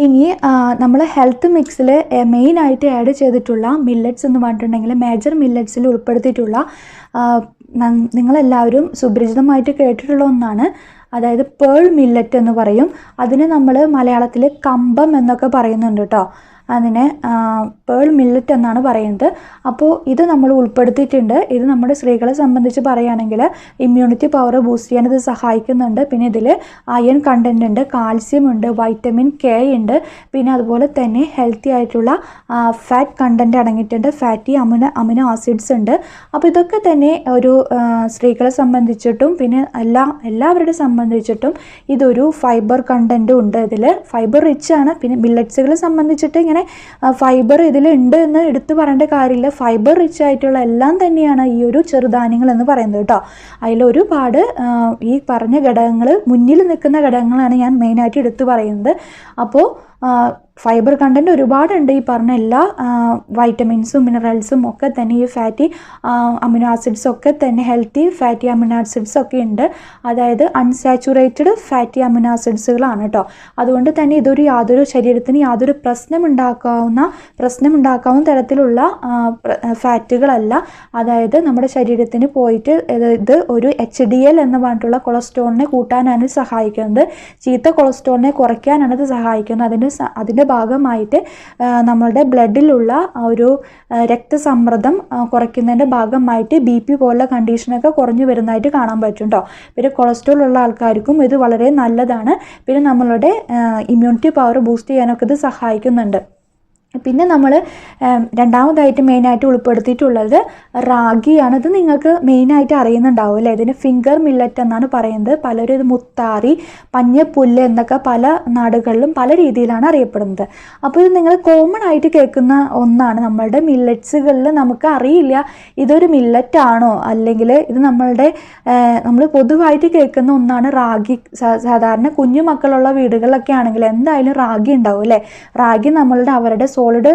ഇനി നമ്മൾ ഹെൽത്ത് മിക്സിൽ മെയിനായിട്ട് ആഡ് ചെയ്തിട്ടുള്ള മില്ലറ്റ്സ് എന്ന് പറഞ്ഞിട്ടുണ്ടെങ്കിൽ മേജർ മില്ലറ്റ്സിൽ ഉൾപ്പെടുത്തിയിട്ടുള്ള നിങ്ങളെല്ലാവരും സുപരിചിതമായിട്ട് കേട്ടിട്ടുള്ള ഒന്നാണ്. അതായത് പേൾ മില്ലറ്റ് എന്ന് പറയും. അതിന് നമ്മൾ മലയാളത്തിൽ കമ്പം എന്നൊക്കെ പറയുന്നുണ്ട് കേട്ടോ. അതിനെ പേൾ മില്ലറ്റ് എന്നാണ് പറയുന്നത്. അപ്പോൾ ഇത് നമ്മൾ ഉൾപ്പെടുത്തിയിട്ടുണ്ട്. ഇത് നമ്മുടെ സ്ത്രീകളെ സംബന്ധിച്ച് പറയുകയാണെങ്കിൽ ഇമ്മ്യൂണിറ്റി പവർ ബൂസ്റ്റ് ചെയ്യാൻ ഇത് സഹായിക്കുന്നുണ്ട്. പിന്നെ ഇതിൽ അയൺ കണ്ടൻറ് ഉണ്ട്, കാൽസ്യം ഉണ്ട്, വൈറ്റമിൻ കെ ഉണ്ട്, പിന്നെ അതുപോലെ തന്നെ ഹെൽത്തി ആയിട്ടുള്ള ഫാറ്റ് കണ്ടൻറ് അടങ്ങിയിട്ടുണ്ട്, ഫാറ്റി അമിനോ ആസിഡ്സ് ഉണ്ട്. അപ്പോൾ ഇതൊക്കെ തന്നെ ഒരു സ്ത്രീകളെ സംബന്ധിച്ചിട്ടും പിന്നെ എല്ലാവരുടെ സംബന്ധിച്ചിട്ടും ഇതൊരു ഫൈബർ കണ്ടൻറ്റും ഉണ്ട്. ഇതിൽ ഫൈബർ റിച്ച് ആണ്. പിന്നെ മില്ലറ്റ്സുകളെ സംബന്ധിച്ചിട്ട് ഇങ്ങനെ ഫൈബർ ഇതിലുണ്ട് എന്ന് എടുത്തു പറയേണ്ട കാര്യമില്ല. ഫൈബർ റിച്ച് ആയിട്ടുള്ള എല്ലാം തന്നെയാണ് ഈ ഒരു ചെറുധാന്യങ്ങൾ എന്ന് പറയുന്നത് കേട്ടോ. അതിലൊരുപാട് ഈ പറഞ്ഞ ഘടകങ്ങൾ മുന്നിൽ നിൽക്കുന്ന ഘടകങ്ങളാണ് ഞാൻ മെയിനായിട്ട് എടുത്തു പറയുന്നത്. അപ്പോൾ ഫൈബർ കണ്ടൻറ്റ് ഒരുപാടുണ്ട്. ഈ പറഞ്ഞ എല്ലാ വൈറ്റമിൻസും മിനറൽസും ഒക്കെ തന്നെ ഈ ഫാറ്റി അമിനോ ആസിഡ്സ് ഒക്കെ തന്നെ ഹെൽത്തി ഫാറ്റി അമിനോ ആസിഡ്സ് ഒക്കെ ഉണ്ട്. അതായത് അൺസാച്ചുറേറ്റഡ് ഫാറ്റി അമിനോ ആസിഡ്സുകളാണ് കേട്ടോ. അതുകൊണ്ട് തന്നെ ഇതൊരു ശരീരത്തിന് യാതൊരു പ്രശ്നം ഉണ്ടാക്കാവുന്ന തരത്തിലുള്ള ഫാറ്റുകളല്ല. അതായത് നമ്മുടെ ശരീരത്തിന് പോയിട്ട് ഇത് ഒരു HDL എന്ന് പറഞ്ഞിട്ടുള്ള കൊളസ്ട്രോളിനെ കൂട്ടാനാണ് സഹായിക്കുന്നത്. ചീത്ത കൊളസ്ട്രോളിനെ കുറയ്ക്കാനാണ് ഇത് സഹായിക്കുന്നത്. അതിൻ്റെ ഭാഗമായിട്ട് നമ്മളുടെ ബ്ലഡിലുള്ള ഒരു രക്തസമ്മർദ്ദം കുറയ്ക്കുന്നതിൻ്റെ ഭാഗമായിട്ട് BP പോലുള്ള കണ്ടീഷനൊക്കെ കുറഞ്ഞു വരുന്നതായിട്ട് കാണാൻ പറ്റും കേട്ടോ. പിന്നെ കൊളസ്ട്രോൾ ഉള്ള ആൾക്കാർക്കും ഇത് വളരെ നല്ലതാണ്. പിന്നെ നമ്മളുടെ ഇമ്മ്യൂണിറ്റി പവർ ബൂസ്റ്റ് ചെയ്യാനൊക്കെ ഇത് സഹായിക്കുന്നുണ്ട്. പിന്നെ നമ്മൾ രണ്ടാമതായിട്ട് മെയിനായിട്ട് ഉൾപ്പെടുത്തിയിട്ടുള്ളത് റാഗിയാണ്. ഇത് നിങ്ങൾക്ക് മെയിനായിട്ട് അറിയുന്നുണ്ടാവും അല്ലേ. ഇതിന് ഫിംഗർ മില്ലറ്റ് എന്നാണ് പറയുന്നത്. പലരും ഇത് മുത്താറി, പഞ്ഞപ്പുല്ല് എന്നൊക്കെ പല നാടുകളിലും പല രീതിയിലാണ് അറിയപ്പെടുന്നത്. അപ്പോൾ ഇത് നിങ്ങൾ കോമൺ ആയിട്ട് കേൾക്കുന്ന ഒന്നാണ്. നമ്മളുടെ മില്ലറ്റ്സുകളിൽ നമുക്ക് അറിയില്ല ഇതൊരു മില്ലറ്റ് ആണോ, അല്ലെങ്കിൽ ഇത് നമ്മൾ പൊതുവായിട്ട് കേൾക്കുന്ന ഒന്നാണ് റാഗി. സാധാരണ കുഞ്ഞു മക്കളുള്ള വീടുകളിലൊക്കെ ആണെങ്കിൽ എന്തായാലും റാഗി ഉണ്ടാവും അല്ലേ. റാഗി അവരുടെ സോളിഡ്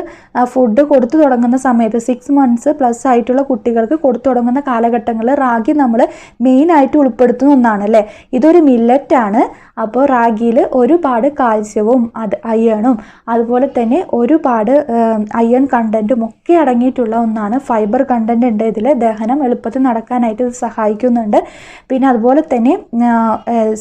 ഫുഡ് കൊടുത്തു തുടങ്ങുന്ന സമയത്ത് 6 months പ്ലസ് ആയിട്ടുള്ള കുട്ടികൾക്ക് കൊടുത്തു തുടങ്ങുന്ന കാലഘട്ടങ്ങളിൽ റാഗി നമ്മൾ മെയിനായിട്ട് ഉൾപ്പെടുത്തുന്ന ഒന്നാണ് അല്ലേ. ഇതൊരു മില്ലറ്റാണ്. അപ്പോൾ റാഗിയിൽ ഒരുപാട് കാൽസ്യവും അയണും അതുപോലെ തന്നെ ഒരുപാട് അയൺ കണ്ടൻറ്റും ഒക്കെ അടങ്ങിയിട്ടുള്ള ഒന്നാണ്. ഫൈബർ കണ്ടൻറ് ഉണ്ട് ഇതിൽ. ദഹനം എളുപ്പത്തിൽ നടക്കാനായിട്ട് ഇത് സഹായിക്കുന്നുണ്ട്. പിന്നെ അതുപോലെ തന്നെ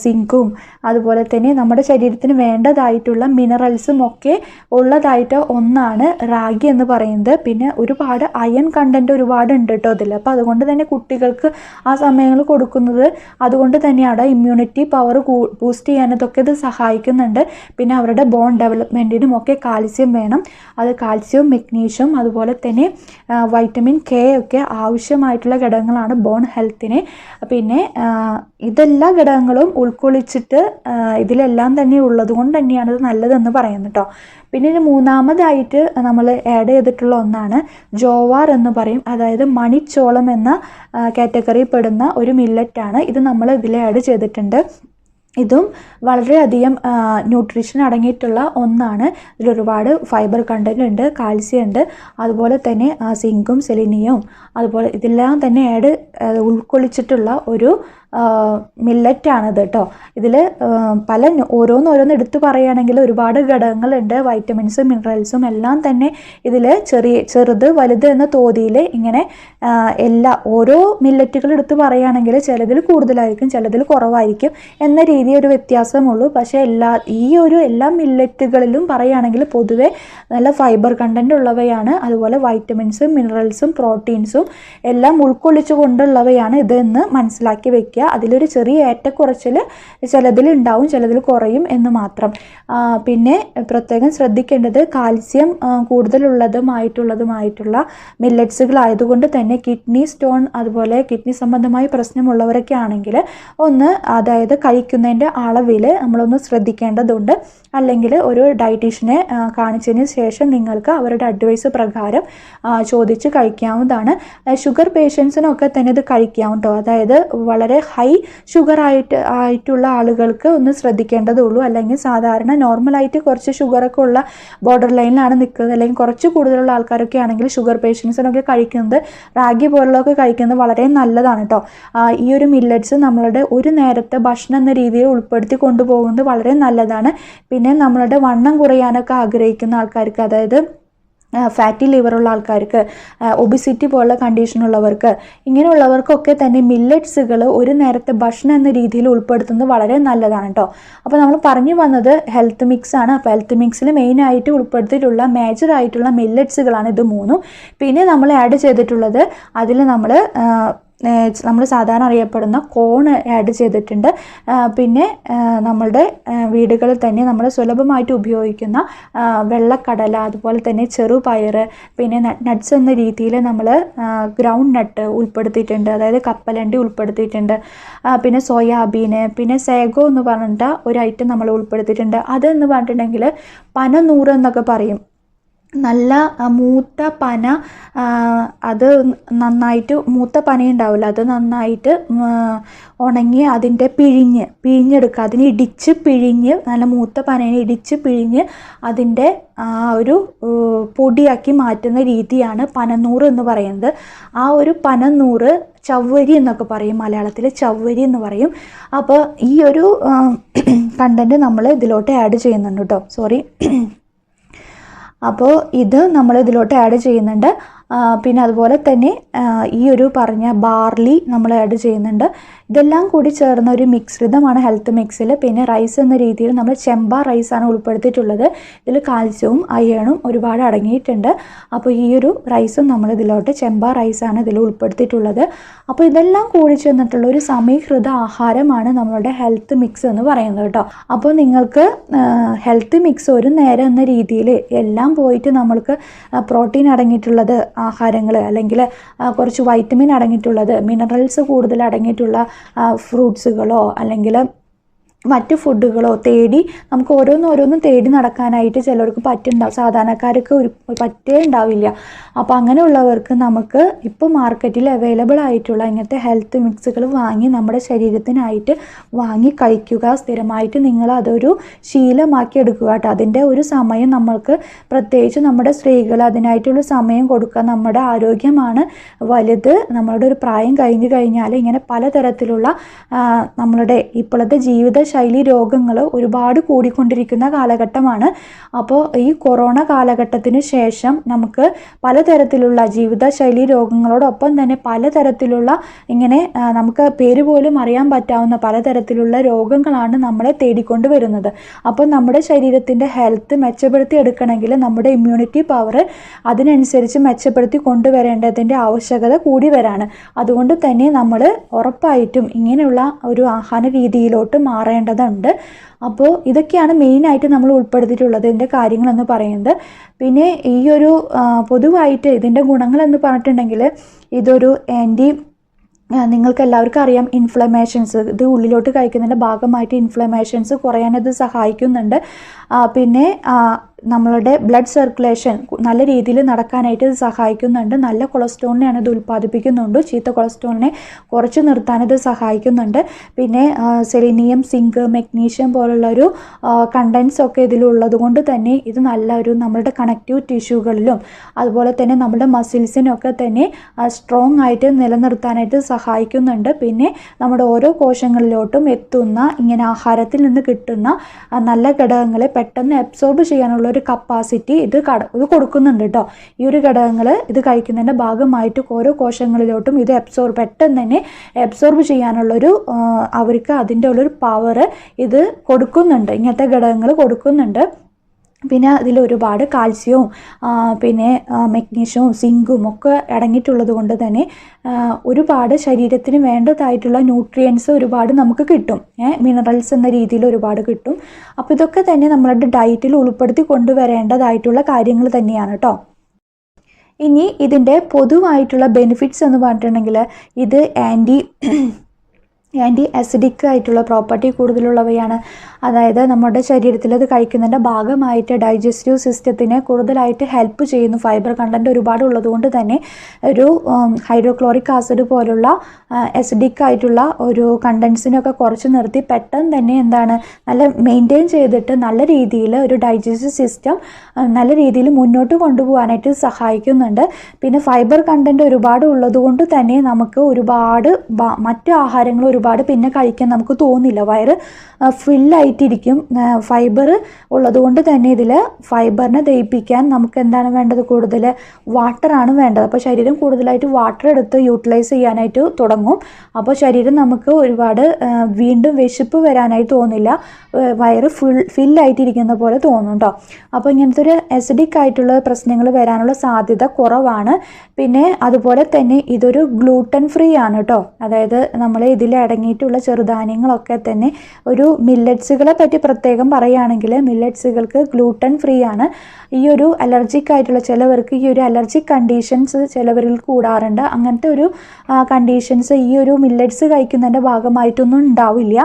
സിങ്കും അതുപോലെ തന്നെ നമ്മുടെ ശരീരത്തിന് വേണ്ടതായിട്ടുള്ള മിനറൽസും ഒക്കെ ഉള്ളതായിട്ട് ഒന്നാണ് റാഗി എന്ന് പറയുന്നത്. പിന്നെ ഒരുപാട് അയൺ കണ്ടൻറ്റ് ഒരുപാട് ഉണ്ട് കേട്ടോ ഇതിൽ. അപ്പോൾ അതുകൊണ്ട് തന്നെ കുട്ടികൾക്ക് ആ സമയങ്ങളിൽ കൊടുക്കുന്നത് അതുകൊണ്ട് തന്നെയാണ് ഇമ്മ്യൂണിറ്റി പവർ ബൂസ്റ്റ് ചെയ്യാനതൊക്കെ ഇത് സഹായിക്കുന്നുണ്ട്. പിന്നെ അവരുടെ ബോൺ ഡെവലപ്മെൻറ്റിനും ഒക്കെ കാൽസ്യം വേണം. അത് കാൽസ്യവും മെഗ്നീഷ്യം അതുപോലെ തന്നെ വൈറ്റമിൻ കെ ഒക്കെ ആവശ്യമായിട്ടുള്ള ഘടകങ്ങളാണ് ബോൺ ഹെൽത്തിന്. പിന്നെ ഇതെല്ലാ ഘടകങ്ങളും ഉൾക്കൊള്ളിച്ചിട്ട് ഇതിലെല്ലാം തന്നെ ഉള്ളത് കൊണ്ട് തന്നെയാണ് ഇത് നല്ലതെന്ന് പറയുന്നത് കേട്ടോ. പിന്നെ ഇത് മൂന്നാമതായിട്ട് നമ്മൾ ആഡ് ചെയ്തിട്ടുള്ള ഒന്നാണ് ജോവാർ എന്ന് പറയും. അതായത് മണിച്ചോളം എന്ന കാറ്റഗറിയിൽ പെടുന്ന ഒരു മില്ലറ്റാണ്. ഇത് നമ്മൾ ഇതിൽ ആഡ് ചെയ്തിട്ടുണ്ട്. ഇതും വളരെയധികം ന്യൂട്രീഷൻ അടങ്ങിയിട്ടുള്ള ഒന്നാണ്. ഇതിലൊരുപാട് ഫൈബർ കണ്ടൻറ് ഉണ്ട്, കാൽസ്യം ഉണ്ട്, അതുപോലെ തന്നെ സിങ്കും സെലിനിയവും അതുപോലെ ഇതെല്ലാം തന്നെ ഉൾക്കൊള്ളിച്ചിട്ടുള്ള ഒരു മില്ലറ്റാണിത് കേട്ടോ. ഇതിൽ ഓരോന്ന് എടുത്ത് പറയുകയാണെങ്കിൽ ഒരുപാട് ഘടകങ്ങളുണ്ട്. വൈറ്റമിൻസും മിനറൽസും എല്ലാം തന്നെ ഇതിൽ ചെറുത് വലുത് എന്ന തോതിയിൽ ഇങ്ങനെ ഓരോ മില്ലറ്റുകൾ എടുത്ത് പറയുകയാണെങ്കിൽ ചിലതിൽ കൂടുതലായിരിക്കും, ചിലതിൽ കുറവായിരിക്കും എന്ന രീതി ഒരു വ്യത്യാസമുള്ളൂ. പക്ഷേ എല്ലാ മില്ലറ്റുകളിലും പറയുകയാണെങ്കിൽ പൊതുവെ നല്ല ഫൈബർ കണ്ടൻറ് ഉള്ളവയാണ്. അതുപോലെ വൈറ്റമിൻസും മിനറൽസും പ്രോട്ടീൻസും എല്ലാം ഉൾക്കൊള്ളിച്ചു കൊണ്ടുള്ളവയാണ് ഇതെന്ന് മനസ്സിലാക്കി വെക്കുക. അതിലൊരു ചെറിയ ഏറ്റക്കുറച്ചിൽ ചിലതിൽ ഉണ്ടാവും, ചിലതിൽ കുറയും എന്ന് മാത്രം. പിന്നെ പ്രത്യേകം ശ്രദ്ധിക്കേണ്ടത് കാൽസ്യം കൂടുതലുള്ളതുമായിട്ടുള്ള മില്ലറ്റ്സുകളായതുകൊണ്ട് തന്നെ കിഡ്നി സ്റ്റോൺ അതുപോലെ കിഡ്നി സംബന്ധമായ പ്രശ്നമുള്ളവരൊക്കെ ആണെങ്കിൽ അതായത് കഴിക്കുന്നതിൻ്റെ അളവിൽ നമ്മളൊന്ന് ശ്രദ്ധിക്കേണ്ടതുണ്ട്. അല്ലെങ്കിൽ ഒരു ഡയറ്റീഷ്യനെ കാണിച്ചതിന് ശേഷം നിങ്ങൾക്ക് അവരുടെ അഡ്വൈസ് പ്രകാരം ചോദിച്ച് കഴിക്കാവുന്നതാണ്. ഷുഗർ പേഷ്യൻസിനൊക്കെ തന്നെ ഇത് കഴിക്കാം കേട്ടോ. അതായത് വളരെ ഹൈ ഷുഗർ ആയിട്ടുള്ള ആളുകൾക്ക് ഒന്ന് ശ്രദ്ധിക്കേണ്ടതുള്ളൂ. അല്ലെങ്കിൽ സാധാരണ നോർമലായിട്ട് കുറച്ച് ഷുഗറൊക്കെ ഉള്ള ബോർഡർ ലൈനിലാണ് നിൽക്കുന്നത്, അല്ലെങ്കിൽ കുറച്ച് കൂടുതലുള്ള ആൾക്കാരൊക്കെ ആണെങ്കിൽ ഷുഗർ പേഷ്യൻസിനൊക്കെ കഴിക്കുന്നത് റാഗി പോലുള്ളതൊക്കെ കഴിക്കുന്നത് വളരെ നല്ലതാണ് കേട്ടോ. ഈ ഒരു മില്ലറ്റ്സ് നമ്മളുടെ ഒരു നേരത്തെ ഭക്ഷണം എന്ന രീതിയിൽ ഉൾപ്പെടുത്തി കൊണ്ടുപോകുന്നത് വളരെ നല്ലതാണ്. പിന്നെ നമ്മളുടെ വണ്ണം കുറയാനൊക്കെ ആഗ്രഹിക്കുന്ന ആൾക്കാർക്ക്, അതായത് ഫാറ്റി ലിവറുള്ള ആൾക്കാർക്ക്, ഒബിസിറ്റി പോലുള്ള കണ്ടീഷനുള്ളവർക്ക്, ഇങ്ങനെയുള്ളവർക്കൊക്കെ തന്നെ മില്ലറ്റ്സുകൾ ഒരു നേരത്തെ ഭക്ഷണം എന്ന രീതിയിൽ ഉൾപ്പെടുത്തുന്നത് വളരെ നല്ലതാണ് കേട്ടോ. അപ്പോൾ നമ്മൾ പറഞ്ഞു വന്നത് ഹെൽത്ത് മിക്സ് ആണ്. അപ്പോൾ ഹെൽത്ത് മിക്സിൽ മെയിനായിട്ട് ഉൾപ്പെടുത്തിയിട്ടുള്ള മേജറായിട്ടുള്ള മില്ലറ്റ്സുകളാണ് ഇത് മൂന്നും. പിന്നെ നമ്മൾ ആഡ് ചെയ്തിട്ടുള്ളത് അതിൽ നമ്മൾ സാധാരണ അറിയപ്പെടുന്ന കോൺ ആഡ് ചെയ്തിട്ടുണ്ട്. പിന്നെ നമ്മളുടെ വീടുകളിൽ തന്നെ നമ്മൾ സുലഭമായിട്ട് ഉപയോഗിക്കുന്ന വെള്ളക്കടല, അതുപോലെ തന്നെ ചെറുപയർ, പിന്നെ നട്ട്സ് എന്ന രീതിയിൽ നമ്മൾ ഗ്രൗണ്ട് നട്ട് ഉൾപ്പെടുത്തിയിട്ടുണ്ട്, അതായത് കപ്പലണ്ടി ഉൾപ്പെടുത്തിയിട്ടുണ്ട്. പിന്നെ സോയാബീന്, പിന്നെ സേഗോ എന്ന് പറഞ്ഞിട്ട് ഒരു ഐറ്റം നമ്മൾ ഉൾപ്പെടുത്തിയിട്ടുണ്ട്. അതെന്ന് പറഞ്ഞിട്ടുണ്ടെങ്കിൽ പനനൂറ് എന്നൊക്കെ പറയും. നല്ല മൂത്ത പന, അത് നന്നായിട്ട് മൂത്ത പനയുണ്ടാവില്ല, അത് നന്നായിട്ട് ഉണങ്ങി അതിൻ്റെ പിഴിഞ്ഞെടുക്കുക, അതിനെ ഇടിച്ച് പിഴിഞ്ഞ്, നല്ല മൂത്ത പനയെ ഇടിച്ച് പിഴിഞ്ഞ് അതിൻ്റെ ഒരു പൊടിയാക്കി മാറ്റുന്ന രീതിയാണ് പനനൂറ് എന്ന് പറയുന്നത്. ആ ഒരു പനനൂറ് ചവ്വരി എന്നൊക്കെ പറയും, മലയാളത്തിൽ ചവ്വരി എന്ന് പറയും. അപ്പോൾ ഈ ഒരു കണ്ടൻറ്റ് നമ്മൾ ഇതിലോട്ട് ആഡ് ചെയ്യുന്നുണ്ട് കേട്ടോ, സോറി. അപ്പോൾ ഇത് നമ്മൾ ഇതിലോട്ട് ആഡ് ചെയ്യുന്നുണ്ട്. പിന്നെ അതുപോലെ തന്നെ ഈ ഒരു പറഞ്ഞ ബാർലി നമ്മൾ ആഡ് ചെയ്യുന്നുണ്ട്. ഇതെല്ലാം കൂടി ചേർന്ന ഒരു മിശ്രിതമാണ് ഹെൽത്ത് മിക്സിൽ. പിന്നെ റൈസ് എന്ന രീതിയിൽ നമ്മൾ ചെമ്പ റൈസാണ് ഉൾപ്പെടുത്തിയിട്ടുള്ളത്. ഇതിൽ കാൽസ്യവും അയേണും ഒരുപാട് അടങ്ങിയിട്ടുണ്ട്. അപ്പോൾ ഈ ഒരു റൈസും നമ്മൾ ഇതിലോട്ട് ചെമ്പ റൈസാണ് ഇതിൽ ഉൾപ്പെടുത്തിയിട്ടുള്ളത്. അപ്പോൾ ഇതെല്ലാം കൂടി ചേർന്നിട്ടുള്ള ഒരു സമീകൃത ആഹാരമാണ് നമ്മളുടെ ഹെൽത്ത് മിക്സ് എന്ന് പറയുന്നത് കേട്ടോ. അപ്പോൾ നിങ്ങൾക്ക് ഹെൽത്ത് മിക്സ് ഒരു നേരം എന്ന രീതിയിൽ എല്ലാം പോയിട്ട് നമ്മൾക്ക് പ്രോട്ടീൻ അടങ്ങിയിട്ടുള്ളത് ആഹാരങ്ങൾ, അല്ലെങ്കിൽ കുറച്ച് വൈറ്റമിൻ അടങ്ങിയിട്ടുള്ളത്, മിനറൽസ് കൂടുതൽ അടങ്ങിയിട്ടുള്ള ഫ്രൂട്ട്സുകളോ അല്ലെങ്കിൽ മറ്റ് ഫുഡുകളോ തേടി നമുക്ക് ഓരോന്നും തേടി നടക്കാനായിട്ട് ചിലർക്ക് പറ്റുന്നുണ്ടാവും, സാധാരണക്കാർക്ക് പറ്റേ ഉണ്ടാവില്ല. അപ്പോൾ അങ്ങനെയുള്ളവർക്ക് നമുക്ക് ഇപ്പോൾ മാർക്കറ്റിൽ അവൈലബിൾ ആയിട്ടുള്ള ഇങ്ങനത്തെ ഹെൽത്ത് മിക്സുകൾ വാങ്ങി നമ്മുടെ ശരീരത്തിനായിട്ട് വാങ്ങി കഴിക്കുക. സ്ഥിരമായിട്ട് നിങ്ങൾ അതൊരു ശീലമാക്കി എടുക്കുക കേട്ടോ. അതിൻ്റെ ഒരു സമയം നമ്മൾക്ക്, പ്രത്യേകിച്ച് നമ്മുടെ സ്ത്രീകൾ അതിനായിട്ടുള്ള സമയം കൊടുക്കുക. നമ്മുടെ ആരോഗ്യമാണ് വലുത്. നമ്മളുടെ ഒരു പ്രായം കഴിഞ്ഞു കഴിഞ്ഞാൽ ഇങ്ങനെ പലതരത്തിലുള്ള നമ്മളുടെ ഇപ്പോഴത്തെ ജീവിതശൈലി രോഗങ്ങൾ ഒരുപാട് കൂടിക്കൊണ്ടിരിക്കുന്ന കാലഘട്ടമാണ്. അപ്പോൾ ഈ കൊറോണ കാലഘട്ടത്തിന് ശേഷം നമുക്ക് പലതരത്തിലുള്ള ജീവിതശൈലി രോഗങ്ങളോടൊപ്പം തന്നെ പലതരത്തിലുള്ള ഇങ്ങനെ നമുക്ക് പേര് പോലും അറിയാൻ പറ്റാവുന്ന പലതരത്തിലുള്ള രോഗങ്ങളാണ് നമ്മളെ തേടിക്കൊണ്ട് വരുന്നത്. അപ്പോൾ നമ്മുടെ ശരീരത്തിൻ്റെ ഹെൽത്ത് മെച്ചപ്പെടുത്തി എടുക്കണമെങ്കിൽ നമ്മുടെ ഇമ്മ്യൂണിറ്റി പവർ അതിനനുസരിച്ച് മെച്ചപ്പെടുത്തി കൊണ്ടുവരേണ്ടതിൻ്റെ ആവശ്യകത കൂടി വരാണ്. അതുകൊണ്ട് തന്നെ നമ്മൾ ഉറപ്പായിട്ടും ഇങ്ങനെയുള്ള ഒരു ആഹാര രീതിയിലോട്ട് മാറേണ്ടതുണ്ട്. അപ്പോൾ ഇതൊക്കെയാണ് മെയിനായിട്ട് നമ്മൾ ഉൾപ്പെടുത്തിയിട്ടുള്ളത് ഇതിൻ്റെ കാര്യങ്ങളെന്ന് പറയുന്നത്. പിന്നെ ഈ ഒരു പൊതുവായിട്ട് ഇതിൻ്റെ ഗുണങ്ങളെന്ന് പറഞ്ഞിട്ടുണ്ടെങ്കിൽ ഇതൊരു നിങ്ങൾക്ക് എല്ലാവർക്കും അറിയാം, ഇൻഫ്ലമേഷൻസ്, ഇത് ഉള്ളിലോട്ട് കഴിക്കുന്നതിൻ്റെ ഭാഗമായിട്ട് ഇൻഫ്ലമേഷൻസ് കുറയാനത് സഹായിക്കുന്നുണ്ട്. പിന്നെ നമ്മളുടെ ബ്ലഡ് സർക്കുലേഷൻ നല്ല രീതിയിൽ നടക്കാനായിട്ട് ഇത് സഹായിക്കുന്നുണ്ട്. നല്ല കൊളസ്ട്രോളിനെയാണ് ഇത് ഉൽപ്പാദിപ്പിക്കുന്നുണ്ട്. ചീത്ത കൊളസ്ട്രോളിനെ കുറച്ച് നിർത്താനത് സഹായിക്കുന്നുണ്ട്. പിന്നെ സെലിനിയം, സിങ്ക്, മെഗ്നീഷ്യം പോലുള്ളൊരു കണ്ടൻസ് ഒക്കെ ഇതിലുള്ളത് കൊണ്ട് തന്നെ ഇത് നല്ലൊരു നമ്മളുടെ കണക്റ്റീവ് ടിഷ്യൂകളിലും അതുപോലെ തന്നെ നമ്മുടെ മസിൽസിനൊക്കെ തന്നെ സ്ട്രോങ് ആയിട്ട് നിലനിർത്താനായിട്ട് സഹായിക്കുന്നുണ്ട്. പിന്നെ നമ്മുടെ ഓരോ കോശങ്ങളിലോട്ടും എത്തുന്ന ഇങ്ങനെ ആഹാരത്തിൽ നിന്ന് കിട്ടുന്ന നല്ല ഘടകങ്ങളെ പെട്ടെന്ന് അബ്സോർബ് ചെയ്യാനുള്ള ഒരു കപ്പാസിറ്റി ഇത് കൊടുക്കുന്നുണ്ട് കേട്ടോ. ഈ ഒരു ഘടകങ്ങൾ ഇത് കഴിക്കുന്നതിൻ്റെ ഭാഗമായിട്ട് ഓരോ കോശങ്ങളിലോട്ടും ഇത് പെട്ടെന്ന് തന്നെ അബ്സോർബ് ചെയ്യാനുള്ളൊരു അവർക്ക് അതിൻ്റെ ഉള്ളൊരു പവർ ഇത് കൊടുക്കുന്നുണ്ട്, ഇങ്ങനത്തെ ഘടകങ്ങൾ കൊടുക്കുന്നുണ്ട്. പിന്നെ അതിൽ ഒരുപാട് കാൽസ്യവും പിന്നെ മെഗ്നീഷ്യവും സിങ്കും ഒക്കെ അടങ്ങിയിട്ടുള്ളത് കൊണ്ട് തന്നെ ഒരുപാട് ശരീരത്തിന് വേണ്ടതായിട്ടുള്ള ന്യൂട്രിയൻസ് ഒരുപാട് നമുക്ക് കിട്ടും, മിനറൽസ് എന്ന രീതിയിൽ ഒരുപാട് കിട്ടും. അപ്പോൾ ഇതൊക്കെ തന്നെ നമ്മളുടെ ഡയറ്റിൽ ഉൾപ്പെടുത്തി കൊണ്ടുവരേണ്ടതായിട്ടുള്ള കാര്യങ്ങൾ തന്നെയാണ് കേട്ടോ. ഇനി ഇതിൻ്റെ പൊതുവായിട്ടുള്ള ബെനിഫിറ്റ്സ് എന്ന് പറഞ്ഞിട്ടുണ്ടെങ്കിൽ ഇത് ആൻറ്റി അസിഡിക് ആയിട്ടുള്ള പ്രോപ്പർട്ടി കൂടുതലുള്ളവയാണ്. അതായത് നമ്മുടെ ശരീരത്തിൽ അത് കഴിക്കുന്നതിൻ്റെ ഭാഗമായിട്ട് ഡൈജസ്റ്റീവ് സിസ്റ്റത്തിനെ കൂടുതലായിട്ട് ഹെൽപ്പ് ചെയ്യുന്നു. ഫൈബർ കണ്ടൻറ്റ് ഒരുപാട് ഉള്ളതുകൊണ്ട് തന്നെ ഒരു ഹൈഡ്രോക്ലോറിക് ആസിഡ് പോലുള്ള അസിഡിക് ആയിട്ടുള്ള ഒരു കണ്ടൻസിനൊക്കെ കുറച്ച് നിർത്തി പെട്ടെന്ന് തന്നെ എന്താണ് നല്ല മെയിൻറ്റെയിൻ ചെയ്തിട്ട് നല്ല രീതിയിൽ ഒരു ഡൈജസ്റ്റീവ് സിസ്റ്റം നല്ല രീതിയിൽ മുന്നോട്ട് കൊണ്ടുപോകാനായിട്ട് സഹായിക്കുന്നുണ്ട്. പിന്നെ ഫൈബർ കണ്ടൻറ്റ് ഒരുപാട് ഉള്ളതുകൊണ്ട് തന്നെ നമുക്ക് ഒരുപാട് മറ്റ് ആഹാരങ്ങൾ ഒരുപാട് പിന്നെ കഴിക്കാൻ നമുക്ക് തോന്നില്ല. വയറ് ഫില്ലായിട്ടിരിക്കും. ഫൈബർ ഉള്ളതുകൊണ്ട് തന്നെ ഇതിൽ ഫൈബറിനെ ദഹിപ്പിക്കാൻ നമുക്ക് എന്താണ് വേണ്ടത്? കൂടുതൽ വാട്ടറാണ് വേണ്ടത്. അപ്പോൾ ശരീരം കൂടുതലായിട്ട് വാട്ടർ എടുത്ത് യൂട്ടിലൈസ് ചെയ്യാനായിട്ട് തുടങ്ങും. അപ്പോൾ ശരീരം നമുക്ക് ഒരുപാട് വീണ്ടും വിശപ്പ് വരാനായിട്ട് തോന്നില്ല. വയറ് ഫില്ലായിട്ടിരിക്കുന്ന പോലെ തോന്നും കേട്ടോ. അപ്പോൾ ഇങ്ങനത്തെ ഒരു അസിഡിക് ആയിട്ടുള്ള പ്രശ്നങ്ങൾ വരാനുള്ള സാധ്യത കുറവാണ്. പിന്നെ അതുപോലെ തന്നെ ഇതൊരു ഗ്ലൂട്ടൻ ഫ്രീ ആണ് കേട്ടോ. അതായത് നമ്മൾ ഇതിൽ അടങ്ങിയിട്ടുള്ള ചെറുധാന്യങ്ങളൊക്കെ തന്നെ ഒരു മില്ലറ്റ്സുകളെ പറ്റി പ്രത്യേകം പറയുകയാണെങ്കിൽ മില്ലറ്റ്സുകൾക്ക് ഗ്ലൂട്ടൻ ഫ്രീ ആണ്. ഈ ഒരു അലർജിക് ആയിട്ടുള്ള ചിലവർക്ക് ഈ ഒരു അലർജിക് കണ്ടീഷൻസ് ചിലവരിൽ കൂടാറുണ്ട്. അങ്ങനത്തെ ഒരു കണ്ടീഷൻസ് ഈ ഒരു മില്ലറ്റ്സ് കഴിക്കുന്നതിൻ്റെ ഭാഗമായിട്ടൊന്നും ഉണ്ടാവില്ല.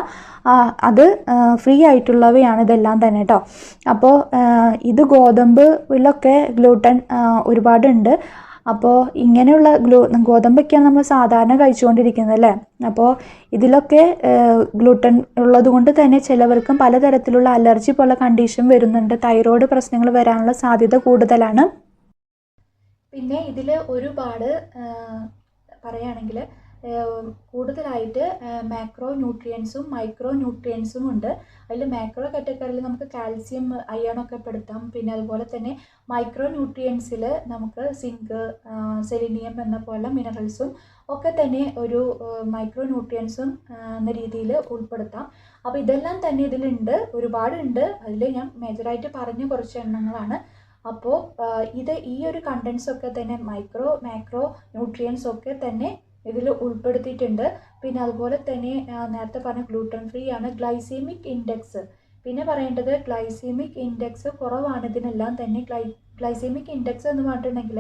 അത് ഫ്രീ ആയിട്ടുള്ളവയാണ് ഇതെല്ലാം തന്നെ കേട്ടോ. അപ്പോൾ ഇത് ഗോതമ്പിലൊക്കെ ഗ്ലൂട്ടൻ ഒരുപാടുണ്ട്. അപ്പോൾ ഇങ്ങനെയുള്ള ഗോതമ്പൊക്കെയാണ് നമ്മൾ സാധാരണ കഴിച്ചുകൊണ്ടിരിക്കുന്നത് അല്ലേ. അപ്പോൾ ഇതിലൊക്കെ ഗ്ലൂട്ടൻ ഉള്ളത് കൊണ്ട് തന്നെ ചിലവർക്കും പലതരത്തിലുള്ള അലർജി പോലെ കണ്ടീഷൻ വരുന്നുണ്ട്. തൈറോയ്ഡ് പ്രശ്നങ്ങൾ വരാനുള്ള സാധ്യത കൂടുതലാണ്. പിന്നെ ഇതിൽ ഒരുപാട് പറയുകയാണെങ്കിൽ കൂടുതലായിട്ട് മാക്രോ ന്യൂട്രിയൻസും മൈക്രോ ന്യൂട്രിയൻസും ഉണ്ട്. അതിൽ മാക്രോ കാറ്റഗറിയിൽ നമുക്ക് കാൽസ്യം അയണൊക്കെ പെടുത്താം. പിന്നെ അതുപോലെ തന്നെ മൈക്രോ ന്യൂട്രിയൻസിൽ നമുക്ക് സിങ്ക് സെലിനിയം എന്ന പോലെ മിനറൽസും ഒക്കെ തന്നെ ഒരു മൈക്രോ ന്യൂട്രിയൻസും എന്ന രീതിയിൽ ഉൾപ്പെടുത്താം. അപ്പോൾ ഇതെല്ലാം തന്നെ ഇതിലുണ്ട്, ഒരുപാടുണ്ട്. അതിൽ ഞാൻ മേജറായിട്ട് പറഞ്ഞ കുറച്ച് എണ്ണങ്ങളാണ്. അപ്പോൾ ഈ ഒരു കണ്ടൻസ് ഒക്കെ തന്നെ മാക്രോ ന്യൂട്രിയൻസ് ഒക്കെ തന്നെ ഇതിൽ ഉൾപ്പെടുത്തിയിട്ടുണ്ട്. പിന്നെ അതുപോലെ തന്നെ നേരത്തെ പറഞ്ഞ ഗ്ലൂട്ടൻ ഫ്രീ ആണ്. ഗ്ലൈസീമിക് ഇൻഡെക്സ് പിന്നെ പറയേണ്ടത് ഗ്ലൈസീമിക് ഇൻഡെക്സ് കുറവാണ് ഇതിനെല്ലാം തന്നെ. ഗ്ലൈസീമിക് ഇൻഡെക്സ് എന്ന് പറഞ്ഞിട്ടുണ്ടെങ്കിൽ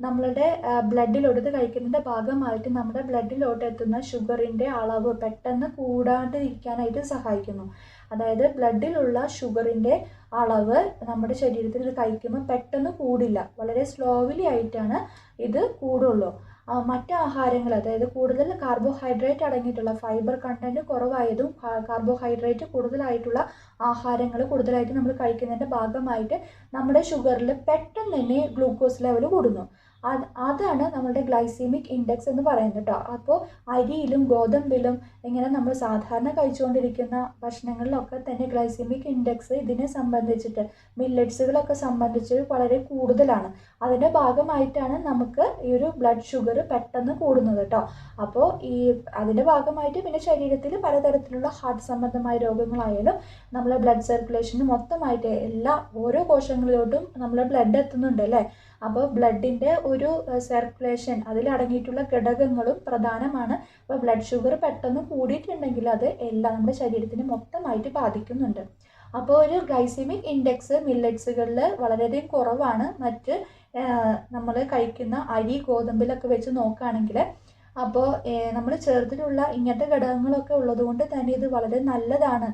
നമ്മളുടെ ബ്ലഡിലോട്ട് കഴിക്കുന്നതിൻ്റെ ഭാഗമായിട്ട് നമ്മുടെ ബ്ലഡിലോട്ട് എത്തുന്ന ഷുഗറിൻ്റെ അളവ് പെട്ടെന്ന് കൂടാണ്ടിരിക്കാനായിട്ട് സഹായിക്കുന്നു. അതായത് ബ്ലഡിലുള്ള ഷുഗറിൻ്റെ അളവ് നമ്മുടെ ശരീരത്തിൽ ഇത് കഴിക്കുമ്പോൾ പെട്ടെന്ന് കൂടില്ല, വളരെ സ്ലോവിലി ആയിട്ടാണ് ഇത് കൂടുള്ളൂ. മറ്റ് ആഹാരങ്ങൾ അതായത് കൂടുതൽ കാർബോഹൈഡ്രേറ്റ് അടങ്ങിയിട്ടുള്ള ഫൈബർ കണ്ടൻറ്റ് കുറവായതും കാർബോഹൈഡ്രേറ്റ് കൂടുതലായിട്ടുള്ള ആഹാരങ്ങൾ കൂടുതലായിട്ട് നമ്മൾ കഴിക്കുന്നതിൻ്റെ ഭാഗമായിട്ട് നമ്മുടെ ഷുഗറിൽ പെട്ടെന്ന് തന്നെ ഗ്ലൂക്കോസ് ലെവൽ കൂടുന്നു. അതാണ് നമ്മുടെ ഗ്ലൈസീമിക് ഇൻഡെക്സ് എന്ന് പറയുന്നത് കേട്ടോ. അപ്പോൾ അരിയിലും ഗോതമ്പിലും ഇങ്ങനെ നമ്മൾ സാധാരണ കഴിച്ചുകൊണ്ടിരിക്കുന്ന ഭക്ഷണങ്ങളിലൊക്കെ തന്നെ ഗ്ലൈസീമിക് ഇൻഡെക്സ് ഇതിനെ സംബന്ധിച്ചിട്ട് മില്ലറ്റ്സുകളൊക്കെ സംബന്ധിച്ച് വളരെ കൂടുതലാണ്. അതിൻ്റെ ഭാഗമായിട്ടാണ് നമുക്ക് ഈ ഒരു ബ്ലഡ് ഷുഗർ പെട്ടെന്ന് കൂടുന്നത് കേട്ടോ. അപ്പോൾ അതിൻ്റെ ഭാഗമായിട്ട് പിന്നെ ശരീരത്തിൽ പലതരത്തിലുള്ള ഹാർട്ട് സംബന്ധമായ രോഗങ്ങളായാലും നമ്മളെ ബ്ലഡ് സർക്കുലേഷന് മൊത്തമായിട്ട് ഓരോ കോശങ്ങളിലോട്ടും നമ്മളെ ബ്ലഡ് എത്തുന്നുണ്ട് അല്ലേ. അപ്പോൾ ബ്ലഡിൻ്റെ ഒരു സർക്കുലേഷൻ അതിലടങ്ങിയിട്ടുള്ള ഘടകങ്ങളും പ്രധാനമാണ്. അപ്പോൾ ബ്ലഡ് ഷുഗർ പെട്ടെന്ന് കൂടിയിട്ടുണ്ടെങ്കിൽ അത് എല്ലാം നമ്മുടെ ശരീരത്തിന് മൊത്തമായിട്ട് ബാധിക്കുന്നുണ്ട്. അപ്പോൾ ഒരു ഗ്ലൈസീമിക് ഇൻഡെക്സ് മില്ലറ്റ്സുകളിൽ വളരെയധികം കുറവാണ് മറ്റ് നമ്മൾ കഴിക്കുന്ന അരി ഗോതമ്പിലൊക്കെ വെച്ച് നോക്കുകയാണെങ്കിൽ. അപ്പോൾ നമ്മൾ ചേർത്തിട്ടുള്ള ഇങ്ങനത്തെ ഘടകങ്ങളൊക്കെ ഉള്ളതുകൊണ്ട് തന്നെ ഇത് വളരെ നല്ലതാണ്